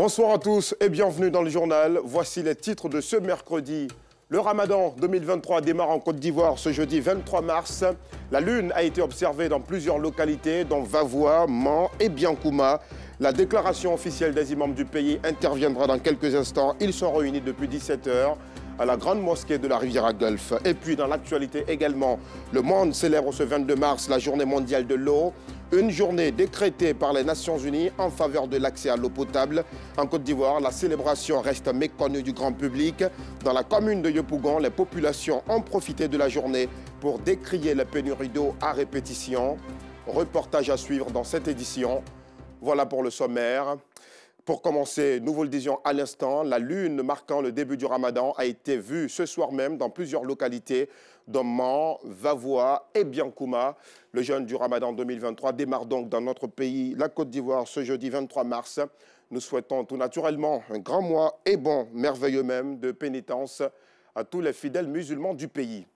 Bonsoir à tous et bienvenue dans le journal. Voici les titres de ce mercredi. Le Ramadan 2023 démarre en Côte d'Ivoire ce jeudi 23 mars. La lune a été observée dans plusieurs localités, dont Vavois, Mans et Biancouma. La déclaration officielle des imams du pays interviendra dans quelques instants. Ils sont réunis depuis 17 h à la grande mosquée de la Riviera-Golfe. Et puis dans l'actualité également, le monde célèbre ce 22 mars la journée mondiale de l'eau. Une journée décrétée par les Nations Unies en faveur de l'accès à l'eau potable. En Côte d'Ivoire, la célébration reste méconnue du grand public. Dans la commune de Yopougon, les populations ont profité de la journée pour décrier la pénurie d'eau à répétition. Reportage à suivre dans cette édition. Voilà pour le sommaire. Pour commencer, nous vous le disions à l'instant, la lune marquant le début du Ramadan a été vue ce soir même dans plusieurs localités, dont Mans, Vavois et Biancouma. Le jeûne du Ramadan 2023 démarre donc dans notre pays, la Côte d'Ivoire, ce jeudi 23 mars. Nous souhaitons tout naturellement un grand mois et bon, merveilleux même, de pénitence à tous les fidèles musulmans du pays.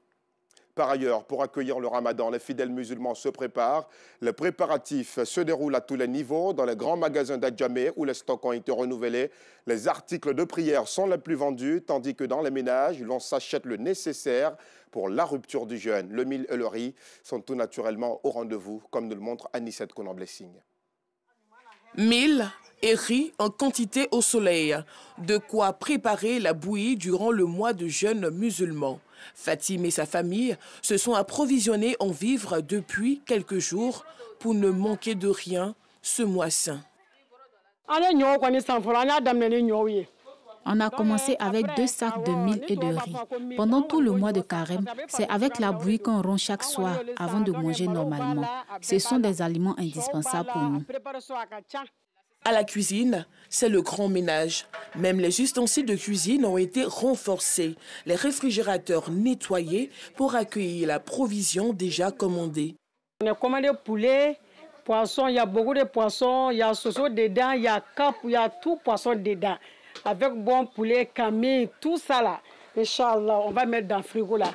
Par ailleurs, pour accueillir le Ramadan, les fidèles musulmans se préparent. Les préparatifs se déroulent à tous les niveaux. Dans les grands magasins d'Adjamé, où les stocks ont été renouvelés, les articles de prière sont les plus vendus, tandis que dans les ménages, l'on s'achète le nécessaire pour la rupture du jeûne. Le mil et le riz sont tout naturellement au rendez-vous, comme nous le montre Anissette Konan-Blessing. Mil et riz en quantité au soleil. De quoi préparer la bouillie durant le mois de jeûne musulman. Fatim et sa famille se sont approvisionnés en vivres depuis quelques jours pour ne manquer de rien ce mois saint. On a commencé avec 2 sacs de mil et de riz. Pendant tout le mois de carême, c'est avec la bouillie qu'on rompt chaque soir avant de manger normalement. Ce sont des aliments indispensables pour nous. À la cuisine, c'est le grand ménage. Même les ustensiles de cuisine ont été renforcés, les réfrigérateurs nettoyés pour accueillir la provision déjà commandée. On a commandé poulet, poisson, il y a beaucoup de poissons, il y a soso dedans, il y a cap, il y a tout poisson dedans. Avec bon poulet, camé, tout ça là. Inch'Allah, on va mettre dans le frigo là.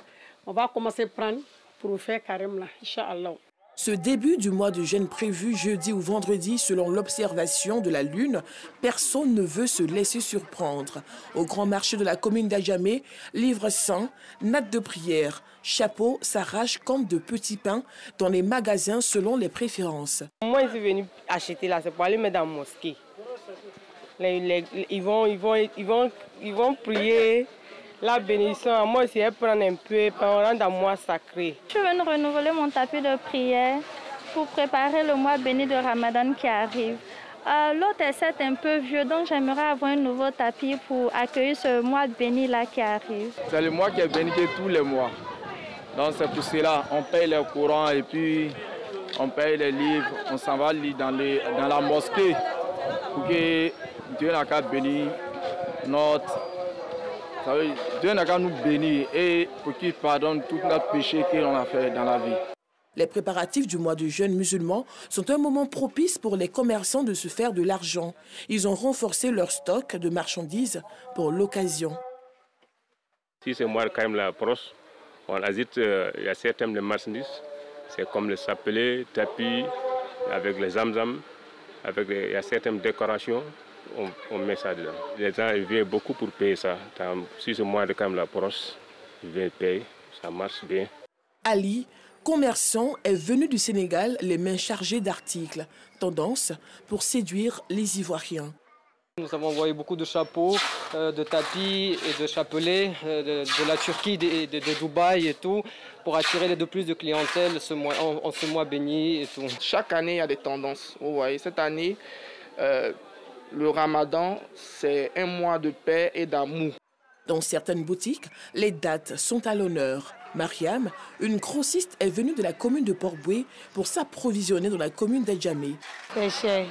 On va commencer à prendre pour faire carême là, Inch'Allah. Ce début du mois de jeûne prévu jeudi ou vendredi selon l'observation de la lune, personne ne veut se laisser surprendre. Au grand marché de la commune d'Adjamé, livres saints, nattes de prière, chapeaux s'arrachent comme de petits pains dans les magasins selon les préférences. Moi, je suis venu acheter là, c'est pour aller mettre dans la mosquée. Ils vont prier. La bénédiction, moi aussi, elle prend un peu, on rend un mois sacré. Je viens de renouveler mon tapis de prière pour préparer le mois béni de Ramadan qui arrive. L'autre est certes un peu vieux, donc j'aimerais avoir un nouveau tapis pour accueillir ce mois béni-là qui arrive. C'est le mois qui est béni tous les mois. Donc c'est pour cela, on paye les courants et puis on paye les livres, on s'en va lire dans la mosquée pour que Dieu n'a qu'à bénir notre... Dieu n'a qu'à nous bénir et pour qu'il pardonne tout notre péché qu'on a fait dans la vie. Les préparatifs du mois de jeûne musulman sont un moment propice pour les commerçants de se faire de l'argent. Ils ont renforcé leur stock de marchandises pour l'occasion. Si ce mois quand même la proche, on agite, il y a certaines marchandises, c'est comme le chapelet, tapis, avec les zamzam, il y a certaines décorations. On met ça dedans. Les gens viennent beaucoup pour payer ça. Si ce mois de quand même la proche, ils viennent payer, ça marche bien. Ali, commerçant, est venu du Sénégal les mains chargées d'articles. Tendance pour séduire les Ivoiriens. Nous avons envoyé beaucoup de chapeaux, de tapis et de chapelets de la Turquie, de Dubaï et tout, pour attirer de plus de clientèle en ce mois béni et tout. Chaque année, il y a des tendances. Vous voyez, cette année... le Ramadan, c'est un mois de paix et d'amour. Dans certaines boutiques, les dates sont à l'honneur. Mariam, une grossiste, est venue de la commune de Port-Boué pour s'approvisionner dans la commune d'Adjamé. C'est cher,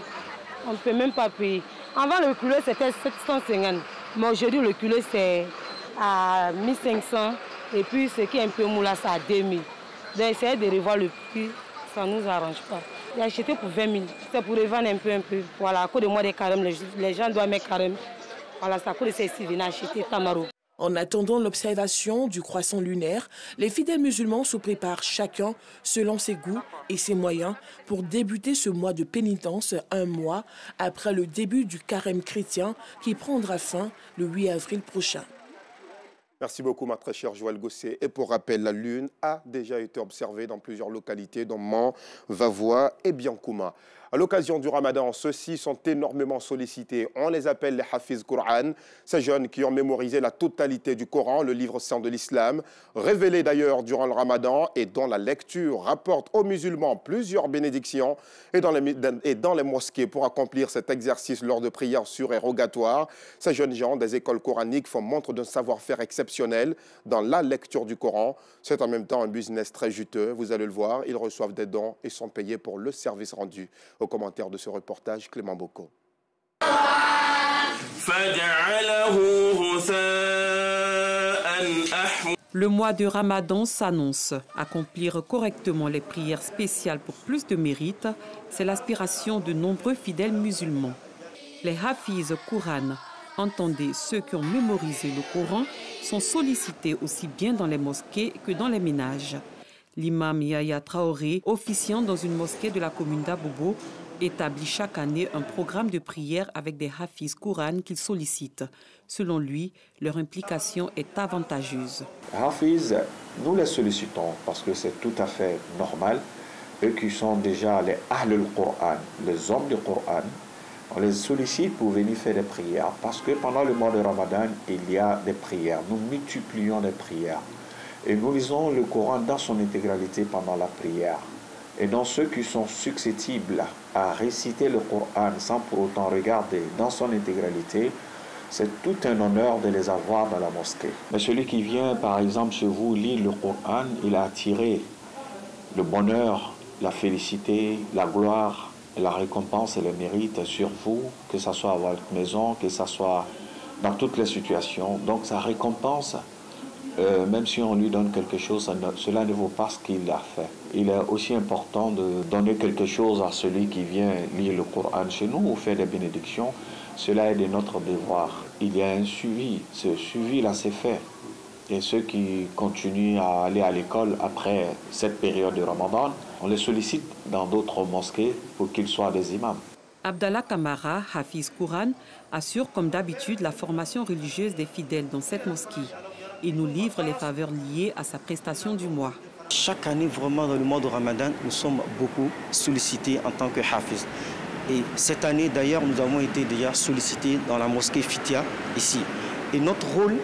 on ne peut même pas payer. Avant le kilo c'était 750, mais aujourd'hui le kilo c'est à 1500 et puis ce qui est un peu mou là c'est à 2000. Donc essayer de revoir le prix, ça ne nous arrange pas. J'ai acheté pour 20 000, c'est pour revendre un peu. Voilà, à cause de moi des carèmes, les gens doivent mettre carême. Voilà, c'est à cause de ces ici, venir acheter Tamaro. En attendant l'observation du croissant lunaire, les fidèles musulmans se préparent chacun selon ses goûts et ses moyens pour débuter ce mois de pénitence un mois après le début du carême chrétien qui prendra fin le 8 avril prochain. Merci beaucoup, ma très chère Joël Gosset. Et pour rappel, la lune a déjà été observée dans plusieurs localités, dont Mans, Vavois et Biancouma. À l'occasion du Ramadan, ceux-ci sont énormément sollicités. On les appelle les Hafiz Qur'an, ces jeunes qui ont mémorisé la totalité du Coran, le livre saint de l'islam, révélé d'ailleurs durant le Ramadan et dont la lecture rapporte aux musulmans plusieurs bénédictions et dans les mosquées pour accomplir cet exercice lors de prières surérogatoires. Ces jeunes gens des écoles coraniques font montre d'un savoir-faire exceptionnel dans la lecture du Coran. C'est en même temps un business très juteux, vous allez le voir. Ils reçoivent des dons et sont payés pour le service rendu. Au commentaire de ce reportage, Clément Bocco. Le mois de Ramadan s'annonce. Accomplir correctement les prières spéciales pour plus de mérite, c'est l'aspiration de nombreux fidèles musulmans. Les Hafiz Qur'an, entendez ceux qui ont mémorisé le Coran, sont sollicités aussi bien dans les mosquées que dans les ménages. L'imam Yahya Traoré, officiant dans une mosquée de la commune d'Abobo, établit chaque année un programme de prière avec des Hafiz Qur'an qu'il sollicite. Selon lui, leur implication est avantageuse. Hafiz, nous les sollicitons parce que c'est tout à fait normal. Eux qui sont déjà les Ahlul Qur'an, les hommes du Qur'an, on les sollicite pour venir faire des prières. Parce que pendant le mois de Ramadan, il y a des prières. Nous multiplions les prières. Et nous lisons le Coran dans son intégralité pendant la prière. Et dans ceux qui sont susceptibles à réciter le Coran sans pour autant regarder dans son intégralité, c'est tout un honneur de les avoir dans la mosquée. Mais celui qui vient, par exemple, chez vous, lire le Coran, il a attiré le bonheur, la félicité, la gloire, la récompense et le mérite sur vous, que ce soit à votre maison, que ce soit dans toutes les situations. Donc ça récompense. Même si on lui donne quelque chose, cela ne vaut pas ce qu'il a fait. Il est aussi important de donner quelque chose à celui qui vient lire le Coran chez nous ou faire des bénédictions. Cela est de notre devoir. Il y a un suivi. Ce suivi-là, c'est fait. Et ceux qui continuent à aller à l'école après cette période de Ramadan, on les sollicite dans d'autres mosquées pour qu'ils soient des imams. Abdallah Kamara, Hafiz Qur'an, assure comme d'habitude la formation religieuse des fidèles dans cette mosquée. Il nous livre les faveurs liées à sa prestation du mois. Chaque année, vraiment, dans le mois de Ramadan, nous sommes beaucoup sollicités en tant que Hafiz. Et cette année, d'ailleurs, nous avons été déjà sollicités dans la mosquée Fitia, ici. Et notre rôle,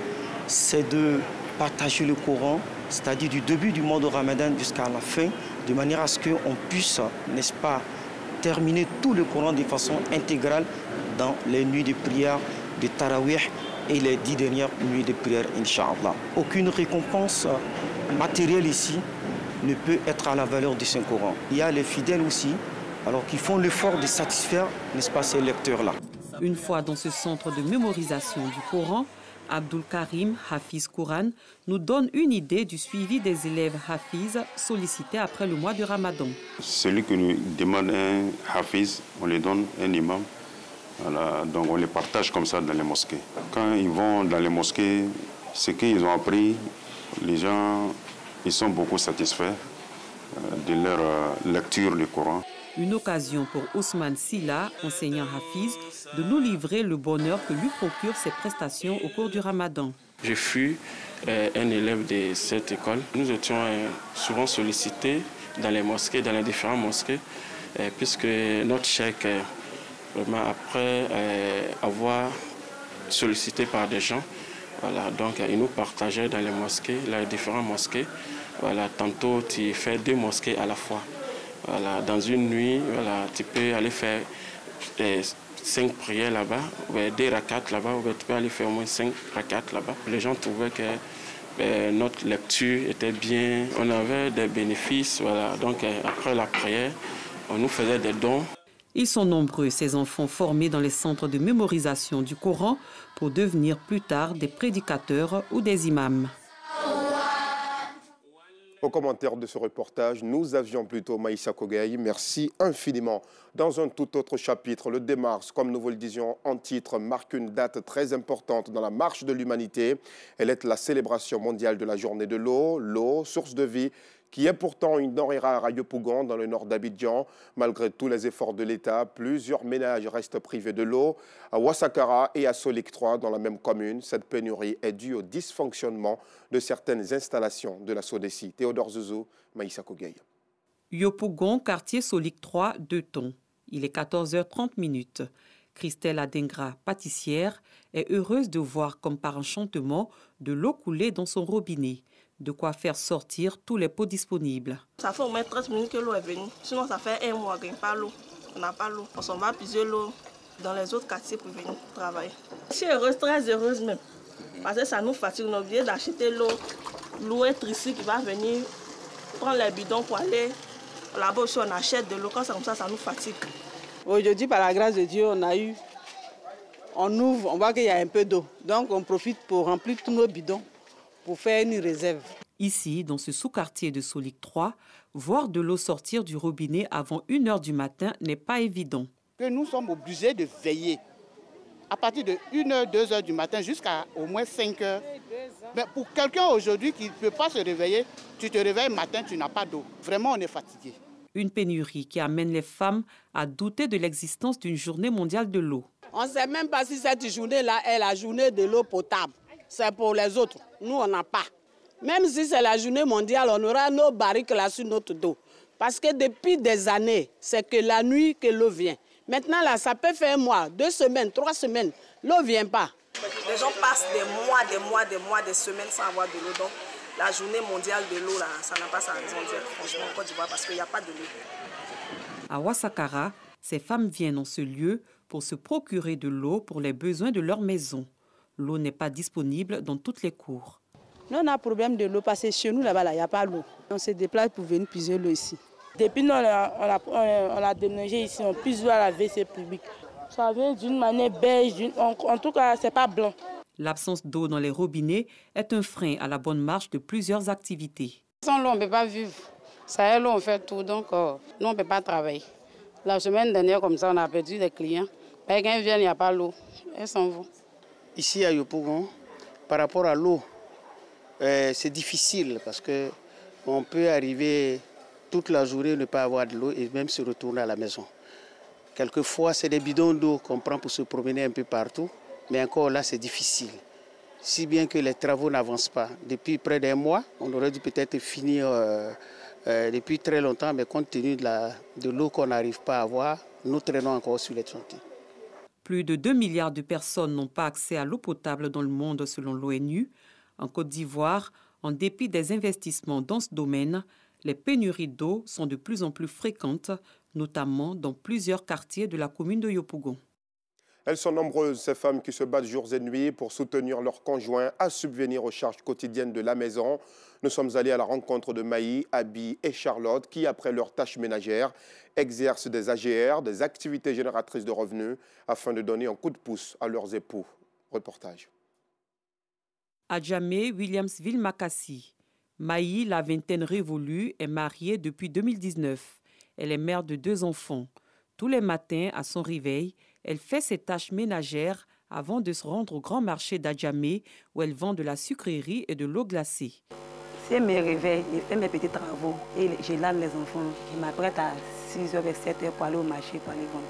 c'est de partager le Coran, c'est-à-dire du début du mois de Ramadan jusqu'à la fin, de manière à ce qu'on puisse, n'est-ce pas, terminer tout le Coran de façon intégrale dans les nuits de prière, de Tarawih, et les 10 dernières nuits de prière, Inch'Allah. Aucune récompense matérielle ici ne peut être à la valeur du Saint-Coran. Il y a les fidèles aussi, alors qui font l'effort de satisfaire, n'est-ce pas, ces lecteurs-là. Une fois dans ce centre de mémorisation du Coran, Abdul Karim, Hafiz Qur'an, nous donne une idée du suivi des élèves Hafiz sollicités après le mois de Ramadan. Celui qui nous demande un Hafiz, on lui donne un imam. Voilà, donc on les partage comme ça dans les mosquées. Quand ils vont dans les mosquées, ce qu'ils ont appris, les gens ils sont beaucoup satisfaits de leur lecture du Coran. Une occasion pour Ousmane Silla, enseignant Hafiz, de nous livrer le bonheur que lui procurent ses prestations au cours du Ramadan. Je fus un élève de cette école. Nous étions souvent sollicités dans les mosquées, dans les différentes mosquées, puisque notre cheikh, vraiment après avoir sollicité par des gens, voilà, donc il nous partageait dans les mosquées, les différentes mosquées. Voilà, tantôt tu fais 2 mosquées à la fois. Voilà, dans une nuit, voilà, tu peux aller faire 5 prières là-bas, ou 2 rakats là-bas, ou tu peux aller faire au moins 5 rakats là-bas. Les gens trouvaient que notre lecture était bien, on avait des bénéfices. Voilà, donc après la prière, on nous faisait des dons. Ils sont nombreux, ces enfants formés dans les centres de mémorisation du Coran pour devenir plus tard des prédicateurs ou des imams. Au commentaire de ce reportage, nous avions plutôt Maïssa Kogueï. Merci infiniment. Dans un tout autre chapitre, le 2 mars, comme nous vous le disions en titre, marque une date très importante dans la marche de l'humanité. Elle est la célébration mondiale de la journée de l'eau. L'eau, source de vie, qui est pourtant une denrée rare à Yopougon, dans le nord d'Abidjan. Malgré tous les efforts de l'État, plusieurs ménages restent privés de l'eau. À Ouassakara et à Solik 3, dans la même commune, cette pénurie est due au dysfonctionnement de certaines installations de la SODECI. Théodore Zouzou, Maïssa Kogueï. Yopougon, quartier Solik 3, 2 tons. Il est 14h30. Christelle Adengra, pâtissière, est heureuse de voir comme par enchantement de l'eau couler dans son robinet. De quoi faire sortir tous les pots disponibles. Ça fait au moins 30 minutes que l'eau est venue. Sinon, ça fait un mois qu'on n'a pas l'eau. On n'a pas l'eau. On s'en va puiser l'eau dans les autres quartiers pour venir travailler. Je suis heureuse, très heureuse même. Parce que ça nous fatigue. On est obligé d'acheter l'eau. Louer Trissi qui va venir prendre les bidons pour aller là-bas aussi. On achète de l'eau. Quand c'est comme ça nous fatigue. Aujourd'hui, par la grâce de Dieu, on ouvre, on voit qu'il y a un peu d'eau. Donc, on profite pour remplir tous nos bidons, pour faire une réserve. Ici, dans ce sous-quartier de Solik 3, voir de l'eau sortir du robinet avant 1h du matin n'est pas évident. Que nous sommes obligés de veiller à partir de 1h, 2h du matin jusqu'à au moins 5h. Mais pour quelqu'un aujourd'hui qui ne peut pas se réveiller, tu te réveilles le matin, tu n'as pas d'eau. Vraiment, on est fatigué. Une pénurie qui amène les femmes à douter de l'existence d'une journée mondiale de l'eau. On ne sait même pas si cette journée-là est la journée de l'eau potable. C'est pour les autres. Nous, on n'a pas. Même si c'est la journée mondiale, on aura nos barriques là sur notre dos. Parce que depuis des années, c'est que la nuit que l'eau vient. Maintenant, là, ça peut faire un mois, 2 semaines, 3 semaines. L'eau ne vient pas. Les gens passent des semaines sans avoir de l'eau. Donc, la journée mondiale de l'eau, là, ça n'a pas sa raison d'être, franchement, en Côte d'Ivoire, parce qu'il n'y a pas de l'eau. À Ouassakara, ces femmes viennent en ce lieu pour se procurer de l'eau pour les besoins de leur maison. L'eau n'est pas disponible dans toutes les cours. Nous, on a un problème de l'eau parce que chez nous, là-bas, il n'y a pas d'eau. On se déplace pour venir puiser l'eau ici. Depuis nous, on a déneigé ici, on puise l'eau à la WC publique. Ça vient d'une manière beige, en tout cas, ce n'est pas blanc. L'absence d'eau dans les robinets est un frein à la bonne marche de plusieurs activités. Sans l'eau, on ne peut pas vivre. Ça l'eau, on fait tout, donc nous, on ne peut pas travailler. La semaine dernière, comme ça, on a perdu des clients. Quand ils viennent, il n'y a pas l'eau. Elles s'en vont. Ici à Yopougon, par rapport à l'eau, c'est difficile parce qu'on peut arriver toute la journée ne pas avoir de l'eau et même se retourner à la maison. Quelquefois, c'est des bidons d'eau qu'on prend pour se promener un peu partout, mais encore là, c'est difficile. Si bien que les travaux n'avancent pas. Depuis près d'un mois, on aurait dû peut-être finir depuis très longtemps, mais compte tenu de l'eau qu'on n'arrive pas à avoir, nous traînons encore sur les chantiers. Plus de 2 milliards de personnes n'ont pas accès à l'eau potable dans le monde selon l'ONU. En Côte d'Ivoire, en dépit des investissements dans ce domaine, les pénuries d'eau sont de plus en plus fréquentes, notamment dans plusieurs quartiers de la commune de Yopougon. Elles sont nombreuses, ces femmes qui se battent jours et nuits pour soutenir leurs conjoints à subvenir aux charges quotidiennes de la maison. Nous sommes allés à la rencontre de Maï, Abby et Charlotte qui, après leurs tâches ménagères, exercent des AGR, des activités génératrices de revenus, afin de donner un coup de pouce à leurs époux. Reportage. À Djamé, Williamsville-Makassi. Maï, la vingtaine révolue, est mariée depuis 2019. Elle est mère de 2 enfants. Tous les matins, à son réveil, elle fait ses tâches ménagères avant de se rendre au grand marché d'Adjamé où elle vend de la sucrerie et de l'eau glacée. Si je me réveille, je fais mes petits travaux et je lave les enfants. Je m'apprête à 6h et 7h pour aller au marché pour aller vendre.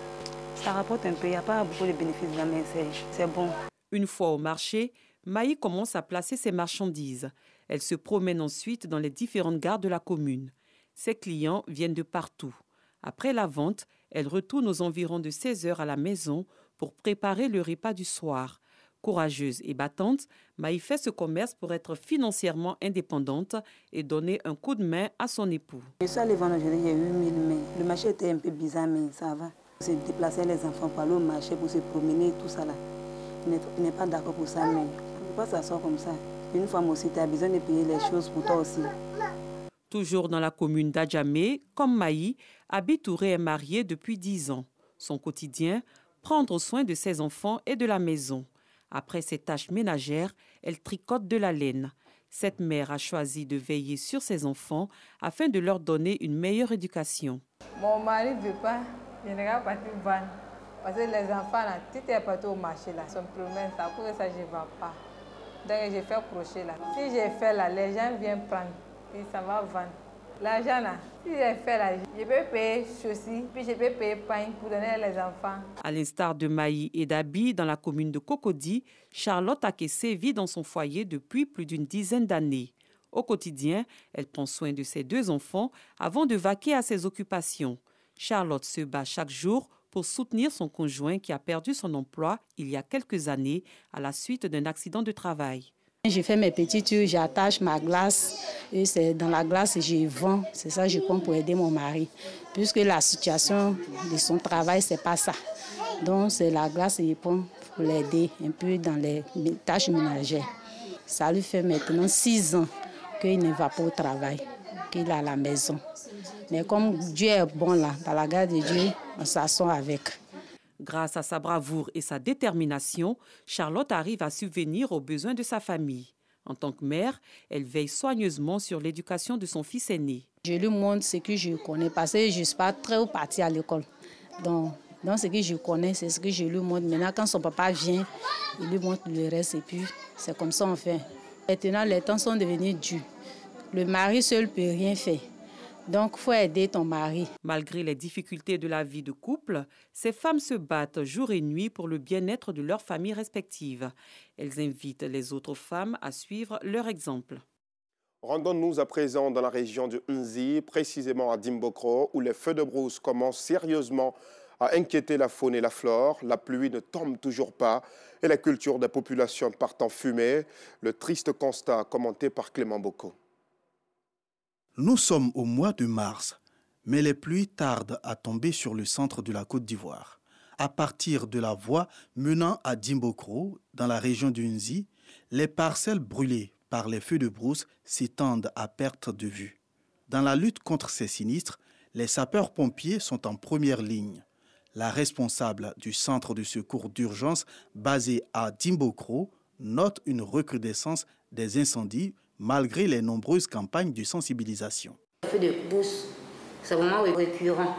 Ça rapporte un peu, il n'y a pas beaucoup de bénéfices là, mais c'est bon. Une fois au marché, Maï commence à placer ses marchandises. Elle se promène ensuite dans les différentes gares de la commune. Ses clients viennent de partout. Après la vente, elle retourne aux environs de 16h à la maison pour préparer le repas du soir. Courageuse et battante, Maï fait ce commerce pour être financièrement indépendante et donner un coup de main à son époux. Je suis allée vendre aujourd'hui, il y a 8000 mains. Le marché était un peu bizarre, mais ça va. C'est déplacer les enfants pour aller au marché, pour se promener, tout ça là. Je n'ai pas d'accord pour ça, mais on ne peut pas s'asseoir comme ça. Une femme aussi, tu as besoin de payer les choses pour toi aussi. Toujours dans la commune d'Adjamé, comme Maï, Abi Touré est mariée depuis 10 ans. Son quotidien, prendre soin de ses enfants et de la maison. Après ses tâches ménagères, elle tricote de la laine. Cette mère a choisi de veiller sur ses enfants afin de leur donner une meilleure éducation. Mon mari ne veut pas, je ne vais pas partir vendre. Parce que les enfants, là, tout est parti au marché, là, sont promesses, ça, pour ça, je ne vends pas. Donc, j'ai fait crochet, là. Si j'ai fait, là, les gens viennent prendre, puis ça va vendre. L'argent, là, si j'ai fait, là, je peux payer ceci, puis je peux payer pain pour donner les enfants. À l'instar de Maï et d'Abi, dans la commune de Cocody, Charlotte Akessé vit dans son foyer depuis plus d'une dizaine d'années. Au quotidien, elle prend soin de ses 2 enfants avant de vaquer à ses occupations. Charlotte se bat chaque jour pour soutenir son conjoint qui a perdu son emploi il y a quelques années à la suite d'un accident de travail. Je fais mes petits tubes, j'attache ma glace et c'est dans la glace je vends. C'est ça que je prends pour aider mon mari. Puisque la situation de son travail, c'est pas ça. Donc c'est la glace que je prends pour l'aider un peu dans les tâches ménagères. Ça lui fait maintenant 6 ans qu'il ne va pas au travail, qu'il est à la maison. Mais comme Dieu est bon là, dans la grâce de Dieu, on s'assoit avec. Grâce à sa bravoure et sa détermination, Charlotte arrive à subvenir aux besoins de sa famille. En tant que mère, elle veille soigneusement sur l'éducation de son fils aîné. Je lui montre ce que je connais parce que je ne suis pas très partie à l'école. Donc, ce que je connais, c'est ce que je lui montre. Maintenant, quand son papa vient, il lui montre le reste et puis c'est comme ça qu'on fait. Maintenant, les temps sont devenus durs. Le mari seul ne peut rien faire. Donc, il faut aider ton mari. Malgré les difficultés de la vie de couple, ces femmes se battent jour et nuit pour le bien-être de leurs familles respectives. Elles invitent les autres femmes à suivre leur exemple. Rendons-nous à présent dans la région de Nzi, précisément à Dimbokro, où les feux de brousse commencent sérieusement à inquiéter la faune et la flore. La pluie ne tombe toujours pas et la culture des populations part en fumée. Le triste constat commenté par Clément Boko. Nous sommes au mois de mars, mais les pluies tardent à tomber sur le centre de la Côte d'Ivoire. À partir de la voie menant à Dimbokro, dans la région du Nzi, les parcelles brûlées par les feux de brousse s'étendent à perte de vue. Dans la lutte contre ces sinistres, les sapeurs-pompiers sont en première ligne. La responsable du centre de secours d'urgence basé à Dimbokro note une recrudescence des incendies malgré les nombreuses campagnes de sensibilisation. Le feu de brousse, c'est vraiment récurrent.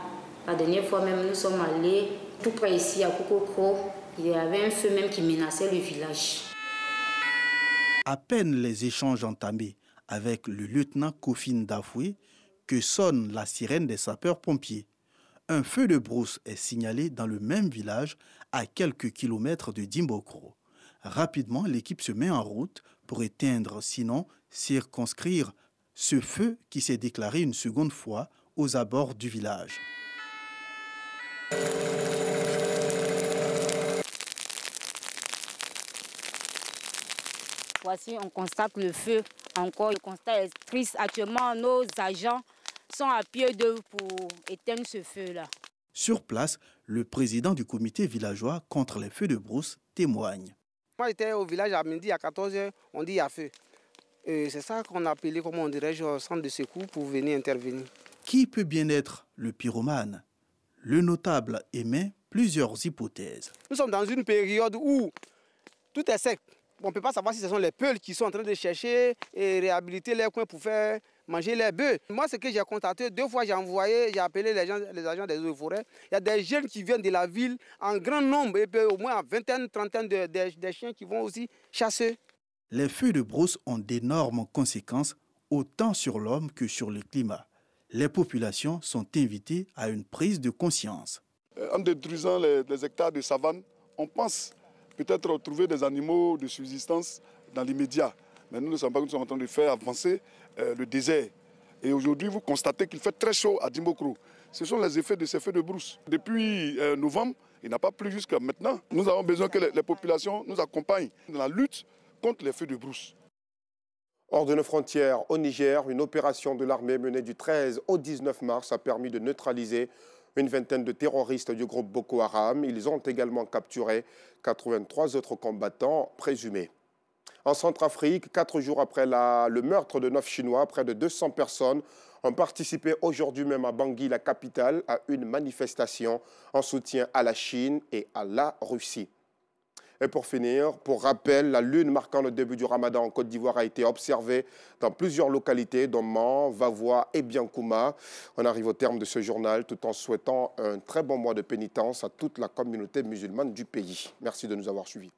La dernière fois même, nous sommes allés tout près ici à Kokokro. Il y avait un feu même qui menaçait le village. À peine les échanges entamés avec le lieutenant Kofine Dafoué que sonne la sirène des sapeurs-pompiers. Un feu de brousse est signalé dans le même village à quelques kilomètres de Dimbokro. Rapidement, l'équipe se met en route pour éteindre, sinon circonscrire ce feu qui s'est déclaré une seconde fois aux abords du village. Voici, on constate le feu. Encore, le constat est triste. Actuellement, nos agents sont à pied d'œuvre pour éteindre ce feu-là. Sur place, le président du comité villageois contre les feux de brousse témoigne. Moi, j'étais au village à midi, à 14h, on dit il y a feu. C'est ça qu'on a appelé, comment on dirait, au centre de secours pour venir intervenir. Qui peut bien être le pyromane? Le notable émet plusieurs hypothèses. Nous sommes dans une période où tout est sec. On ne peut pas savoir si ce sont les peuls qui sont en train de chercher et réhabiliter les coins pour faire manger les bœufs. Moi, ce que j'ai constaté, 2 fois j'ai appelé les agents des eaux et forêts. Il y a des jeunes qui viennent de la ville en grand nombre, et puis au moins à vingtaine, trentaine de chiens qui vont aussi chasser. Les feux de brousse ont d'énormes conséquences, autant sur l'homme que sur le climat. Les populations sont invitées à une prise de conscience. En détruisant les hectares de savane, on pense peut-être retrouver des animaux de subsistance dans l'immédiat. Mais nous ne savons pas que nous sommes en train de faire avancer le désert. Et aujourd'hui, vous constatez qu'il fait très chaud à Dimbokro. Ce sont les effets de ces feux de brousse. Depuis novembre, il n'a pas plu jusqu'à maintenant. Nous avons besoin que les populations nous accompagnent dans la lutte contre les feux de brousse. Hors de nos frontières, au Niger, une opération de l'armée menée du 13 au 19 mars a permis de neutraliser une vingtaine de terroristes du groupe Boko Haram. Ils ont également capturé 83 autres combattants présumés. En Centrafrique, 4 jours après le meurtre de 9 Chinois, près de 200 personnes ont participé aujourd'hui même à Bangui, la capitale, à une manifestation en soutien à la Chine et à la Russie. Et pour finir, pour rappel, la lune marquant le début du ramadan en Côte d'Ivoire a été observée dans plusieurs localités, dont Mans, Vavois et Biancouma. On arrive au terme de ce journal tout en souhaitant un très bon mois de pénitence à toute la communauté musulmane du pays. Merci de nous avoir suivis.